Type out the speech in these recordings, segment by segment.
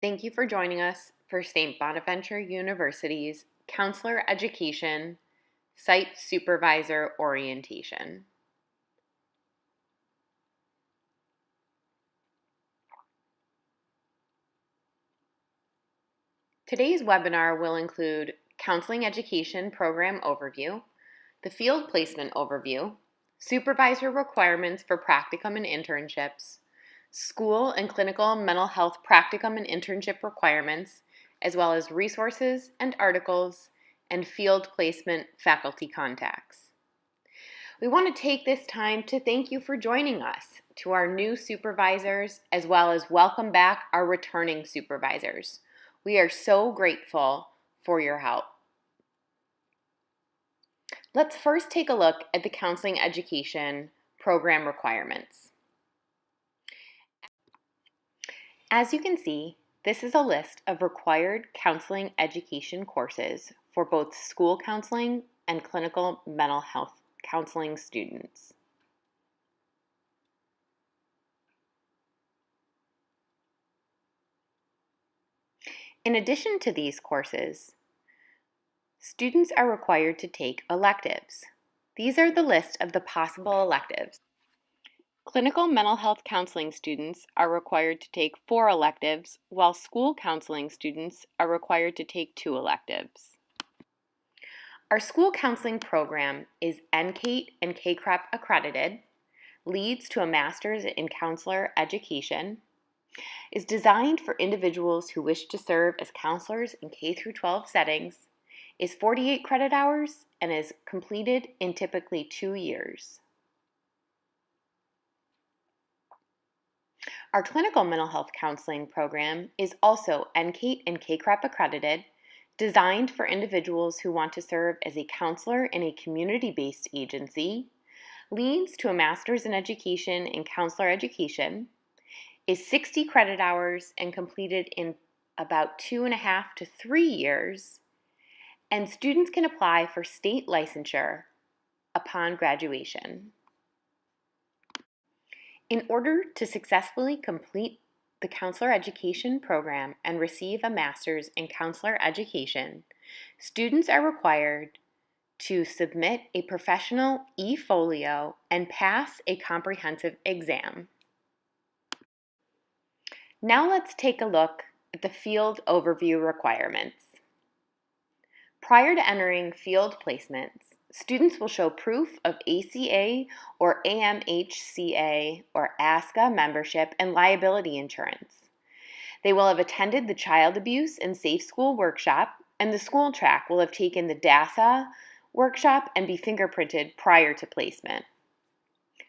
Thank you for joining us for St. Bonaventure University's Counselor Education Site Supervisor Orientation. Today's webinar will include Counseling Education Program Overview, the Field Placement Overview, Supervisor Requirements for Practicum and Internships, School and Clinical Mental Health Practicum and Internship Requirements, as well as resources and articles and field placement faculty contacts. We want to take this time to thank you for joining us, to our new supervisors, as well as welcome back our returning supervisors. We are so grateful for your help. Let's first take a look at the counseling education program requirements. As you can see, this is a list of required counseling education courses for both school counseling and clinical mental health counseling students. In addition to these courses, students are required to take electives. These are the list of the possible electives. Clinical mental health counseling students are required to take 4 electives, while school counseling students are required to take 2 electives. Our school counseling program is NCATE and KCREP accredited, leads to a master's in counselor education, is designed for individuals who wish to serve as counselors in K-12 settings, is 48 credit hours, and is completed in typically 2 years. Our clinical mental health counseling program is also NCATE and KCREP accredited, designed for individuals who want to serve as a counselor in a community-based agency, leads to a master's in education in counselor education, is 60 credit hours and completed in about 2.5 to 3 years, and students can apply for state licensure upon graduation. In order to successfully complete the counselor education program and receive a master's in counselor education, students are required to submit a professional e-folio and pass a comprehensive exam. Now let's take a look at the field overview requirements. Prior to entering field placements, students will show proof of ACA or AMHCA or ASCA membership and liability insurance. They will have attended the Child Abuse and Safe School workshop, and the school track will have taken the DASA workshop and be fingerprinted prior to placement.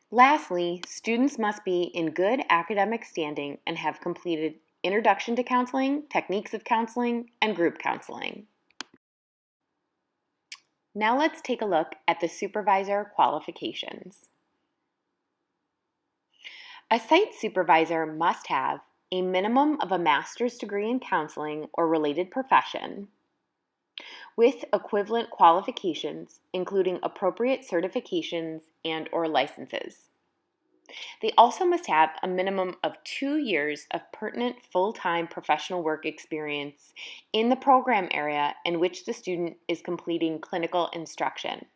Lastly, students must be in good academic standing and have completed Introduction to Counseling, Techniques of Counseling, and Group Counseling. Now let's take a look at the supervisor qualifications. A site supervisor must have a minimum of a master's degree in counseling or related profession, with equivalent qualifications, including appropriate certifications and/or licenses. They also must have a minimum of 2 years of pertinent full-time professional work experience in the program area in which the student is completing clinical instruction.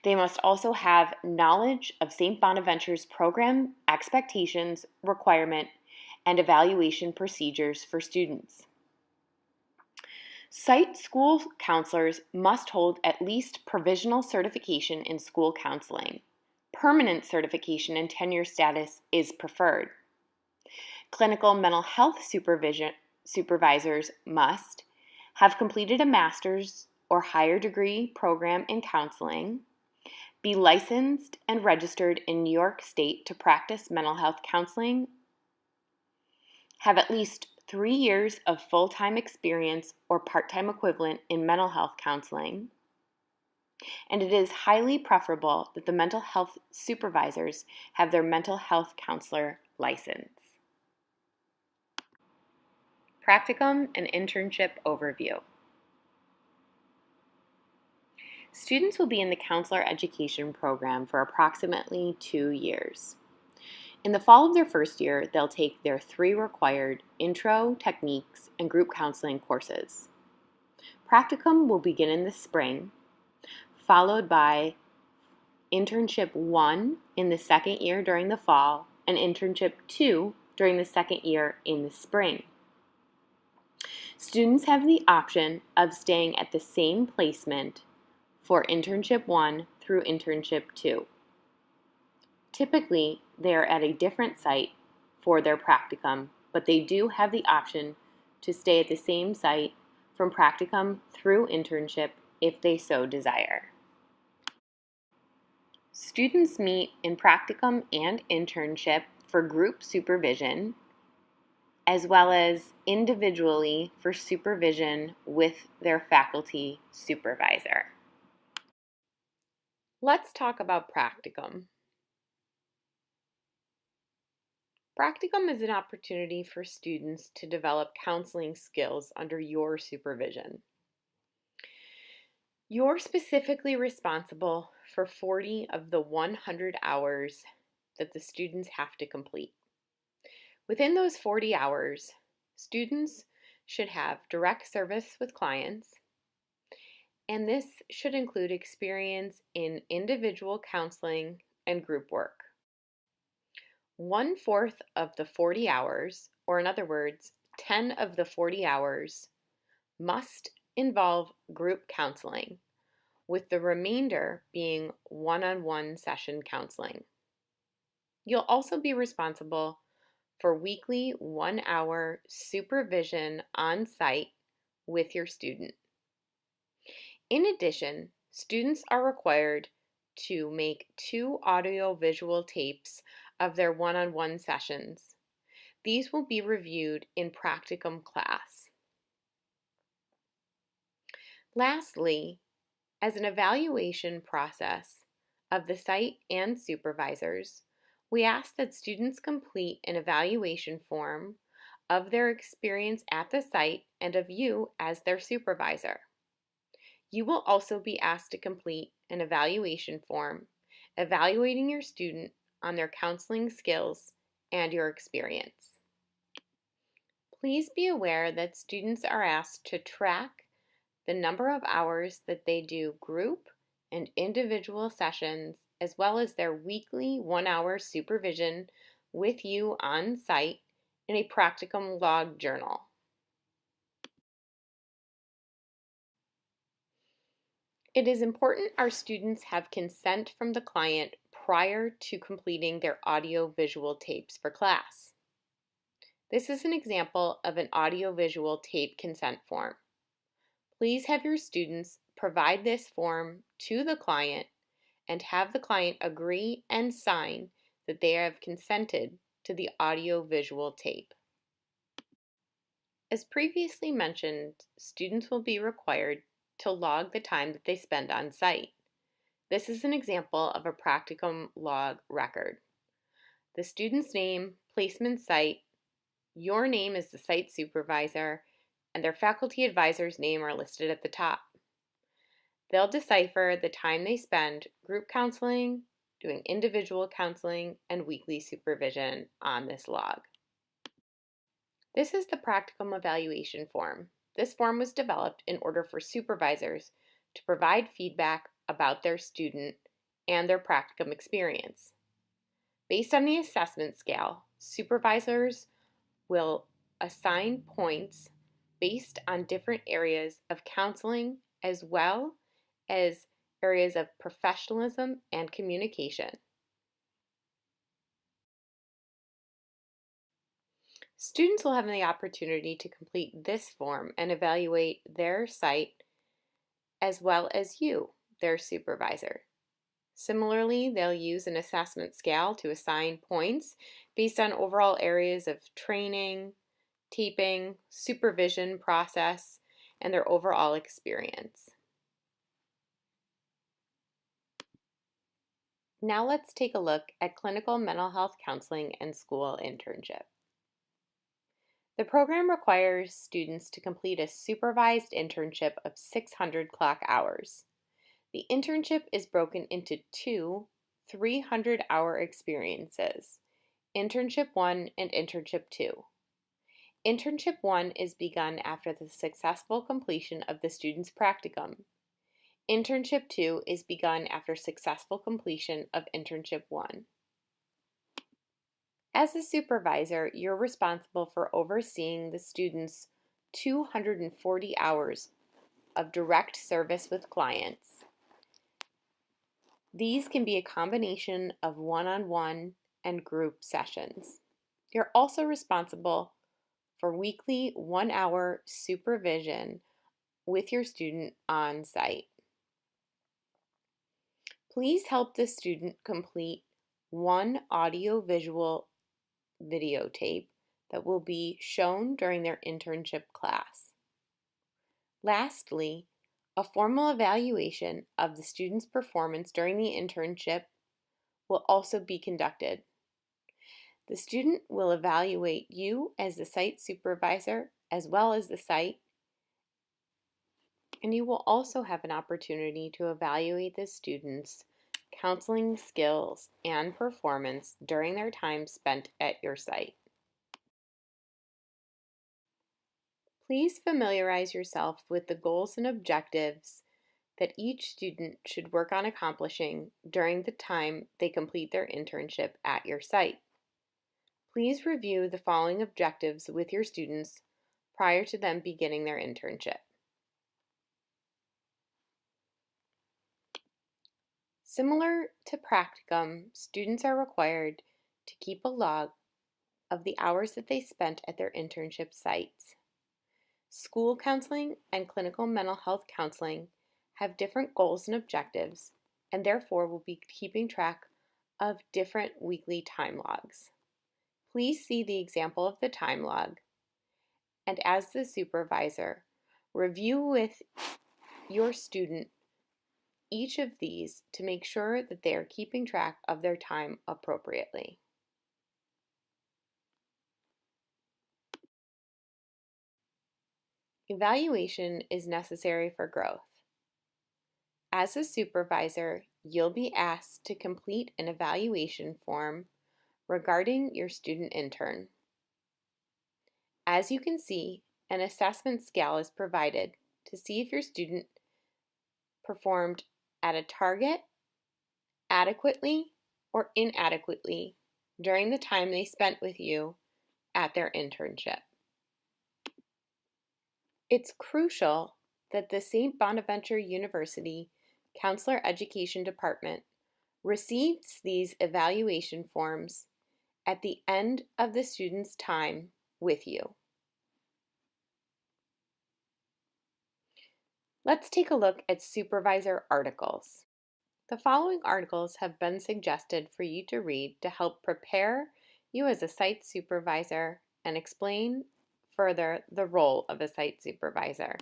They must also have knowledge of St. Bonaventure's program expectations, requirement, and evaluation procedures for students. Site school counselors must hold at least provisional certification in school counseling. Permanent certification and tenure status is preferred. Clinical mental health supervisors must have completed a master's or higher degree program in counseling, be licensed and registered in New York State to practice mental health counseling, have at least 3 years of full-time experience or part-time equivalent in mental health counseling, and it is highly preferable that the mental health supervisors have their mental health counselor license. Practicum and internship overview. Students will be in the counselor education program for approximately 2 years. In the fall of their first year, they'll take their 3 required intro, techniques, and group counseling courses. Practicum will begin in the spring, followed by internship 1 in the second year during the fall, and internship 2 during the second year in the spring. Students have the option of staying at the same placement for internship 1 through internship 2. Typically, they are at a different site for their practicum, but they do have the option to stay at the same site from practicum through internship if they so desire. Students meet in practicum and internship for group supervision, as well as individually for supervision with their faculty supervisor. Let's talk about practicum. Practicum is an opportunity for students to develop counseling skills under your supervision. You're specifically responsible for 40 of the 100 hours that the students have to complete. Within those 40 hours, students should have direct service with clients, and this should include experience in individual counseling and group work. 1/4 of the 40 hours, or in other words, 10 of the 40 hours, must involve group counseling, with the remainder being one-on-one session counseling. You'll also be responsible for weekly 1-hour supervision on site with your student. In addition, students are required to make 2 audio-visual tapes of their one-on-one sessions. These will be reviewed in practicum class. Lastly, as an evaluation process of the site and supervisors, we ask that students complete an evaluation form of their experience at the site and of you as their supervisor. You will also be asked to complete an evaluation form evaluating your student on their counseling skills and your experience. Please be aware that students are asked to track the number of hours that they do group and individual sessions, as well as their weekly 1-hour supervision with you on site in a practicum log journal. It is important our students have consent from the client prior to completing their audio-visual tapes for class. This is an example of an audio-visual tape consent form. Please have your students provide this form to the client and have the client agree and sign that they have consented to the audio-visual tape. As previously mentioned, students will be required to log the time that they spend on site. This is an example of a practicum log record. The student's name, placement site, your name as the site supervisor, and their faculty advisor's name are listed at the top. They'll decipher the time they spend group counseling, doing individual counseling, and weekly supervision on this log. This is the practicum evaluation form. This form was developed in order for supervisors to provide feedback about their student and their practicum experience. Based on the assessment scale, supervisors will assign points based on different areas of counseling as well as areas of professionalism and communication. Students will have the opportunity to complete this form and evaluate their site as well as you, their supervisor. Similarly, they'll use an assessment scale to assign points based on overall areas of training, taping, supervision process, and their overall experience. Now let's take a look at clinical mental health counseling and school internship. The program requires students to complete a supervised internship of 600 clock hours. The internship is broken into 2 300-hour experiences. Internship 1 and Internship 2. Internship 1 is begun after the successful completion of the student's practicum. Internship 2 is begun after successful completion of Internship 1. As a supervisor, you're responsible for overseeing the student's 240 hours of direct service with clients. These can be a combination of one-on-one and group sessions. You're also responsible for weekly 1-hour supervision with your student on site. Please help the student complete one audio-visual videotape that will be shown during their internship class. Lastly, a formal evaluation of the student's performance during the internship will also be conducted. The student will evaluate you as the site supervisor as well as the site, and you will also have an opportunity to evaluate the student's counseling skills and performance during their time spent at your site. Please familiarize yourself with the goals and objectives that each student should work on accomplishing during the time they complete their internship at your site. Please review the following objectives with your students prior to them beginning their internship. Similar to practicum, students are required to keep a log of the hours that they spent at their internship sites. School counseling and clinical mental health counseling have different goals and objectives, and therefore will be keeping track of different weekly time logs. Please see the example of the time log, and as the supervisor, review with your student each of these to make sure that they are keeping track of their time appropriately. Evaluation is necessary for growth. As a supervisor, you'll be asked to complete an evaluation form regarding your student intern. As you can see, an assessment scale is provided to see if your student performed at a target, adequately, or inadequately during the time they spent with you at their internship. It's crucial that the St. Bonaventure University Counselor Education Department receives these evaluation forms at the end of the student's time with you. Let's take a look at supervisor articles. The following articles have been suggested for you to read to help prepare you as a site supervisor and explain further the role of a site supervisor.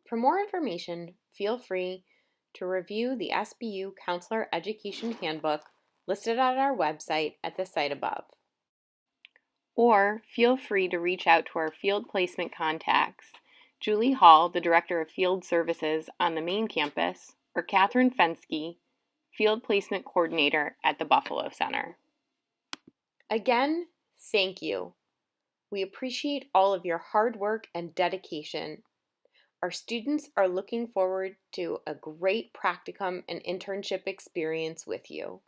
For more information, feel free to review the SBU Counselor Education Handbook listed on our website at the site above. Or feel free to reach out to our field placement contacts, Julie Hall, the Director of Field Services on the main campus, or Catherine Fensky, Field Placement Coordinator at the Buffalo Center. Again, thank you. We appreciate all of your hard work and dedication. Our students are looking forward to a great practicum and internship experience with you.